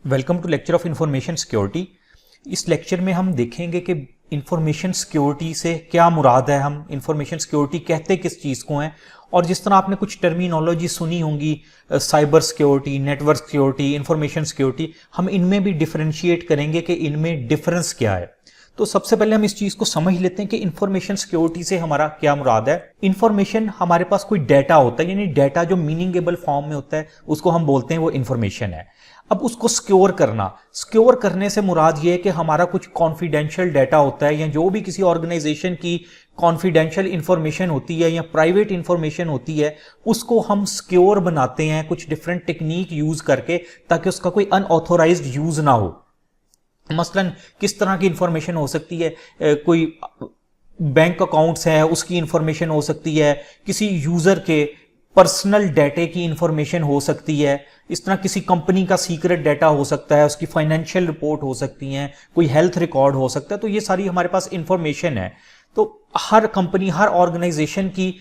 Welcome to lecture of information security. इस lecture में हम देखेंगे कि इंफॉर्मेशन सिक्योरिटी से क्या मुराद है, हम इंफॉर्मेशन सिक्योरिटी कहते किस चीज़ को हैं। और जिस तरह आपने कुछ टर्मिनोलॉजी सुनी होंगी, cyber security, network security, information security, हम इनमें भी डिफरेंशिएट करेंगे कि इनमें डिफरेंस क्या है। तो सबसे पहले हम इस चीज को समझ लेते हैं कि इंफॉर्मेशन सिक्योरिटी से हमारा क्या मुराद है। इंफॉर्मेशन, हमारे पास कोई डेटा होता है, यानी डेटा जो मीनिंगेबल फॉर्म में होता है उसको हम बोलते हैं वो इंफॉर्मेशन है। अब उसको सिक्योर करने से मुराद ये है कि हमारा कुछ कॉन्फिडेंशियल डाटा होता है या जो भी किसी ऑर्गेनाइजेशन की कॉन्फिडेंशियल इंफॉर्मेशन होती है या प्राइवेट इंफॉर्मेशन होती है, उसको हम सिक्योर बनाते हैं कुछ डिफरेंट टेक्निक यूज करके, ताकि उसका कोई अनऑथोराइज्ड यूज ना हो। मसलन किस तरह की इंफॉर्मेशन हो सकती है, कोई बैंक अकाउंट्स है उसकी इंफॉर्मेशन हो सकती है, किसी यूजर के पर्सनल डाटे की इंफॉर्मेशन हो सकती है, इस तरह किसी कंपनी का सीक्रेट डाटा हो सकता है, उसकी फाइनेंशियल रिपोर्ट हो सकती है, कोई हेल्थ रिकॉर्ड हो सकता है। तो ये सारी हमारे पास इंफॉर्मेशन है। तो हर कंपनी, हर ऑर्गेनाइजेशन की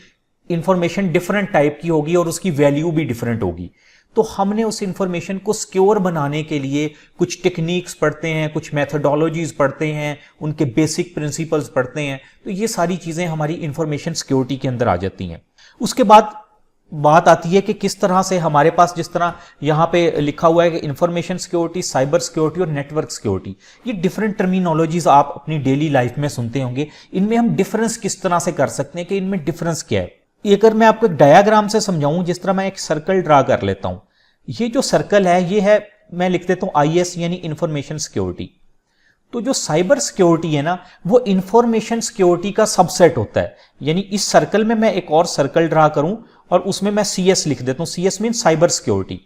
इंफॉर्मेशन डिफरेंट टाइप की होगी और उसकी वैल्यू भी डिफरेंट होगी। तो हमने उस इंफॉर्मेशन को सिक्योर बनाने के लिए कुछ टेक्निक्स पढ़ते हैं, कुछ मेथोडोलॉजीज पढ़ते हैं, उनके बेसिक प्रिंसिपल्स पढ़ते हैं। तो ये सारी चीजें हमारी इंफॉर्मेशन सिक्योरिटी के अंदर आ जाती हैं। उसके बाद बात आती है कि किस तरह से हमारे पास, जिस तरह यहां पे लिखा हुआ है कि इंफॉर्मेशन सिक्योरिटी, साइबर सिक्योरिटी और नेटवर्क सिक्योरिटी, ये डिफरेंट टर्मिनोलॉजीज आप अपनी डेली लाइफ में सुनते होंगे। इनमें हम डिफरेंस किस तरह से कर सकते हैं कि इनमें डिफरेंस क्या है। ये अगर मैं आपको एक डायग्राम से समझाऊं, जिस तरह मैं एक सर्कल ड्रा कर लेता हूं, ये जो सर्कल है ये है, मैं लिख देता हूं IS यानी इंफॉर्मेशन सिक्योरिटी। तो जो साइबर सिक्योरिटी है ना, वो इंफॉर्मेशन सिक्योरिटी का सबसेट होता है। यानी इस सर्कल में मैं एक और सर्कल ड्रा करूं और उसमें मैं CS लिख देता हूं। CS मीन साइबर सिक्योरिटी,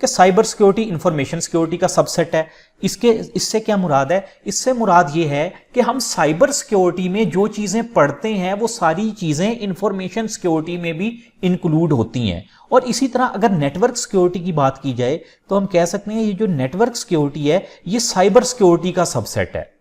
कि साइबर सिक्योरिटी इंफॉर्मेशन सिक्योरिटी का सबसेट है। इससे क्या मुराद है? इससे मुराद ये है कि हम साइबर सिक्योरिटी में जो चीजें पढ़ते हैं वो सारी चीजें इंफॉर्मेशन सिक्योरिटी में भी इंक्लूड होती हैं। और इसी तरह अगर नेटवर्क सिक्योरिटी की बात की जाए तो हम कह सकते हैं ये जो नेटवर्क सिक्योरिटी है ये साइबर सिक्योरिटी का सबसेट है।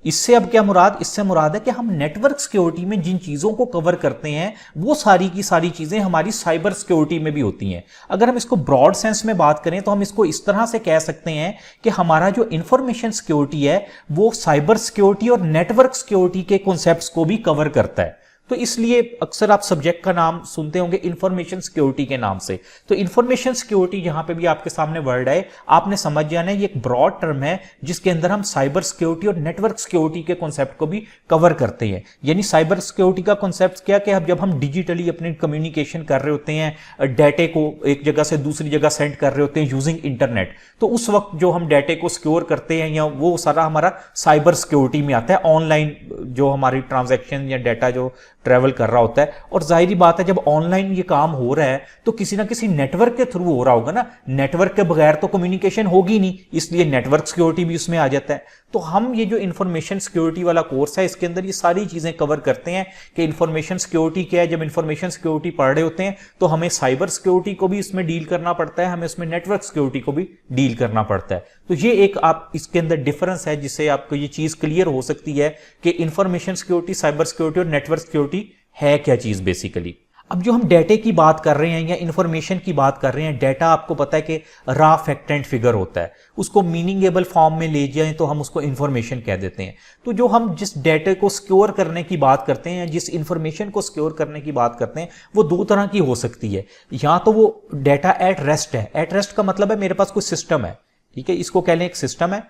इससे अब क्या मुराद? इससे मुराद है कि हम नेटवर्क सिक्योरिटी में जिन चीजों को कवर करते हैं वो सारी की सारी चीजें हमारी साइबर सिक्योरिटी में भी होती हैं। अगर हम इसको ब्रॉड सेंस में बात करें तो हम इसको इस तरह से कह सकते हैं कि हमारा जो इंफॉर्मेशन सिक्योरिटी है वो साइबर सिक्योरिटी और नेटवर्क सिक्योरिटी के कॉन्सेप्ट्स को भी कवर करता है। तो इसलिए अक्सर आप सब्जेक्ट का नाम सुनते होंगे इंफॉर्मेशन सिक्योरिटी के नाम से। तो इंफॉर्मेशन सिक्योरिटी जहां पे भी आपके सामने वर्ड है, आपने समझ जाना है ये एक ब्रॉड टर्म है जिसके अंदर हम साइबर सिक्योरिटी और नेटवर्क सिक्योरिटी के कॉन्सेप्ट को भी कवर करते हैं। यानी साइबर सिक्योरिटी का कॉन्सेप्ट क्या, कि अब जब हम डिजिटली अपनी कम्युनिकेशन कर रहे होते हैं, डाटे को एक जगह से दूसरी जगह सेंड कर रहे होते हैं यूजिंग इंटरनेट, तो उस वक्त जो हम डाटे को सिक्योर करते हैं या वो सारा हमारा साइबर सिक्योरिटी में आता है। ऑनलाइन जो हमारी ट्रांजैक्शन या डाटा जो ट्रैवल कर रहा होता है, और जाहिर बात है जब ऑनलाइन ये काम हो रहा है तो किसी ना किसी नेटवर्क के थ्रू हो रहा होगा ना। नेटवर्क के बगैर तो कम्युनिकेशन होगी नहीं, इसलिए नेटवर्क सिक्योरिटी भी उसमें आ जाता है। तो हम ये जो इंफॉर्मेशन सिक्योरिटी वाला कोर्स है इसके अंदर ये सारी चीजें कवर करते हैं कि इंफॉर्मेशन सिक्योरिटी क्या है। जब इंफॉर्मेशन सिक्योरिटी पढ़ रहे होते हैं तो हमें साइबर सिक्योरिटी को भी इसमें डील करना पड़ता है, हमें इसमें नेटवर्क सिक्योरिटी को भी डील करना पड़ता है। तो ये एक आप इसके अंदर डिफरेंस है जिससे आपको ये चीज क्लियर हो सकती है कि इंफॉर्मेशन सिक्योरिटी, साइबर सिक्योरिटी और नेटवर्क सिक्योरिटी है क्या चीज बेसिकली। अब जो हम डेटे की बात कर रहे हैं या इंफॉर्मेशन की बात कर रहे हैं, डेटा आपको पता है कि रॉ फैक्ट एंड फिगर होता है, उसको मीनिंगेबल फॉर्म में ले जाएं तो हम उसको इंफॉर्मेशन कह देते हैं। तो जो हम जिस डेटे को सिक्योर करने की बात करते हैं, जिस इंफॉर्मेशन को सिक्योर करने की बात करते हैं, वो दो तरह की हो सकती है। या तो वो डेटा एट रेस्ट है। एट रेस्ट का मतलब है मेरे पास कोई सिस्टम है, ठीक है, इसको कह लें एक सिस्टम है,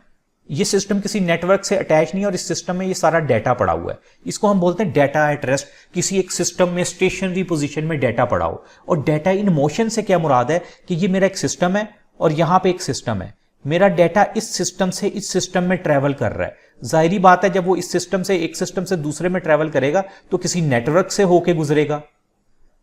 ये सिस्टम किसी नेटवर्क से अटैच नहीं है और इस सिस्टम में ये सारा डाटा पड़ा हुआ है, इसको हम बोलते हैं डाटा एट रेस्ट। किसी एक सिस्टम में स्टेशनरी पोजीशन में डाटा पड़ा हो। और डाटा इन मोशन से क्या मुराद है कि ये मेरा एक सिस्टम है और यहां पे एक सिस्टम है, मेरा डाटा इस सिस्टम से इस सिस्टम में ट्रेवल कर रहा है। जाहिर बात है जब वो इस सिस्टम से एक सिस्टम से दूसरे में ट्रेवल करेगा तो किसी नेटवर्क से होके गुजरेगा,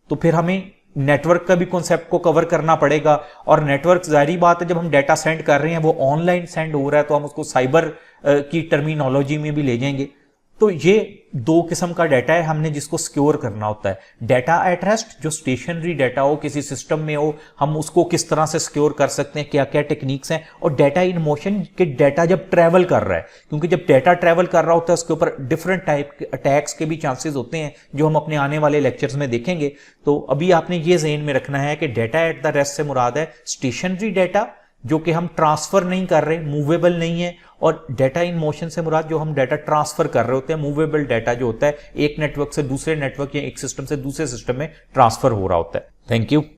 तो फिर हमें नेटवर्क का भी कॉन्सेप्ट को कवर करना पड़ेगा। और नेटवर्क, जाहिर बात है जब हम डाटा सेंड कर रहे हैं वो ऑनलाइन सेंड हो रहा है तो हम उसको साइबर की टर्मिनोलॉजी में भी ले जाएंगे। तो ये दो किस्म का डाटा है हमने जिसको सिक्योर करना होता है। डाटा एट रेस्ट जो स्टेशनरी डाटा हो, किसी सिस्टम में हो, हम उसको किस तरह से सिक्योर कर सकते हैं, क्या क्या टेक्निक्स हैं। और डाटा इन मोशन के डाटा जब ट्रैवल कर रहा है, क्योंकि जब डाटा ट्रैवल कर रहा होता है उसके ऊपर डिफरेंट टाइप के अटैक्स के भी चांसेस होते हैं जो हम अपने आने वाले लेक्चर्स में देखेंगे। तो अभी आपने ये ज़हन में रखना है कि डाटा एट द रेस्ट से मुराद है स्टेशनरी डाटा जो कि हम ट्रांसफर नहीं कर रहे, मूवेबल नहीं है। और डाटा इन मोशन से मुराद जो हम डाटा ट्रांसफर कर रहे होते हैं, मूवेबल डाटा जो होता है एक नेटवर्क से दूसरे नेटवर्क या एक सिस्टम से दूसरे सिस्टम में ट्रांसफर हो रहा होता है। Thank you.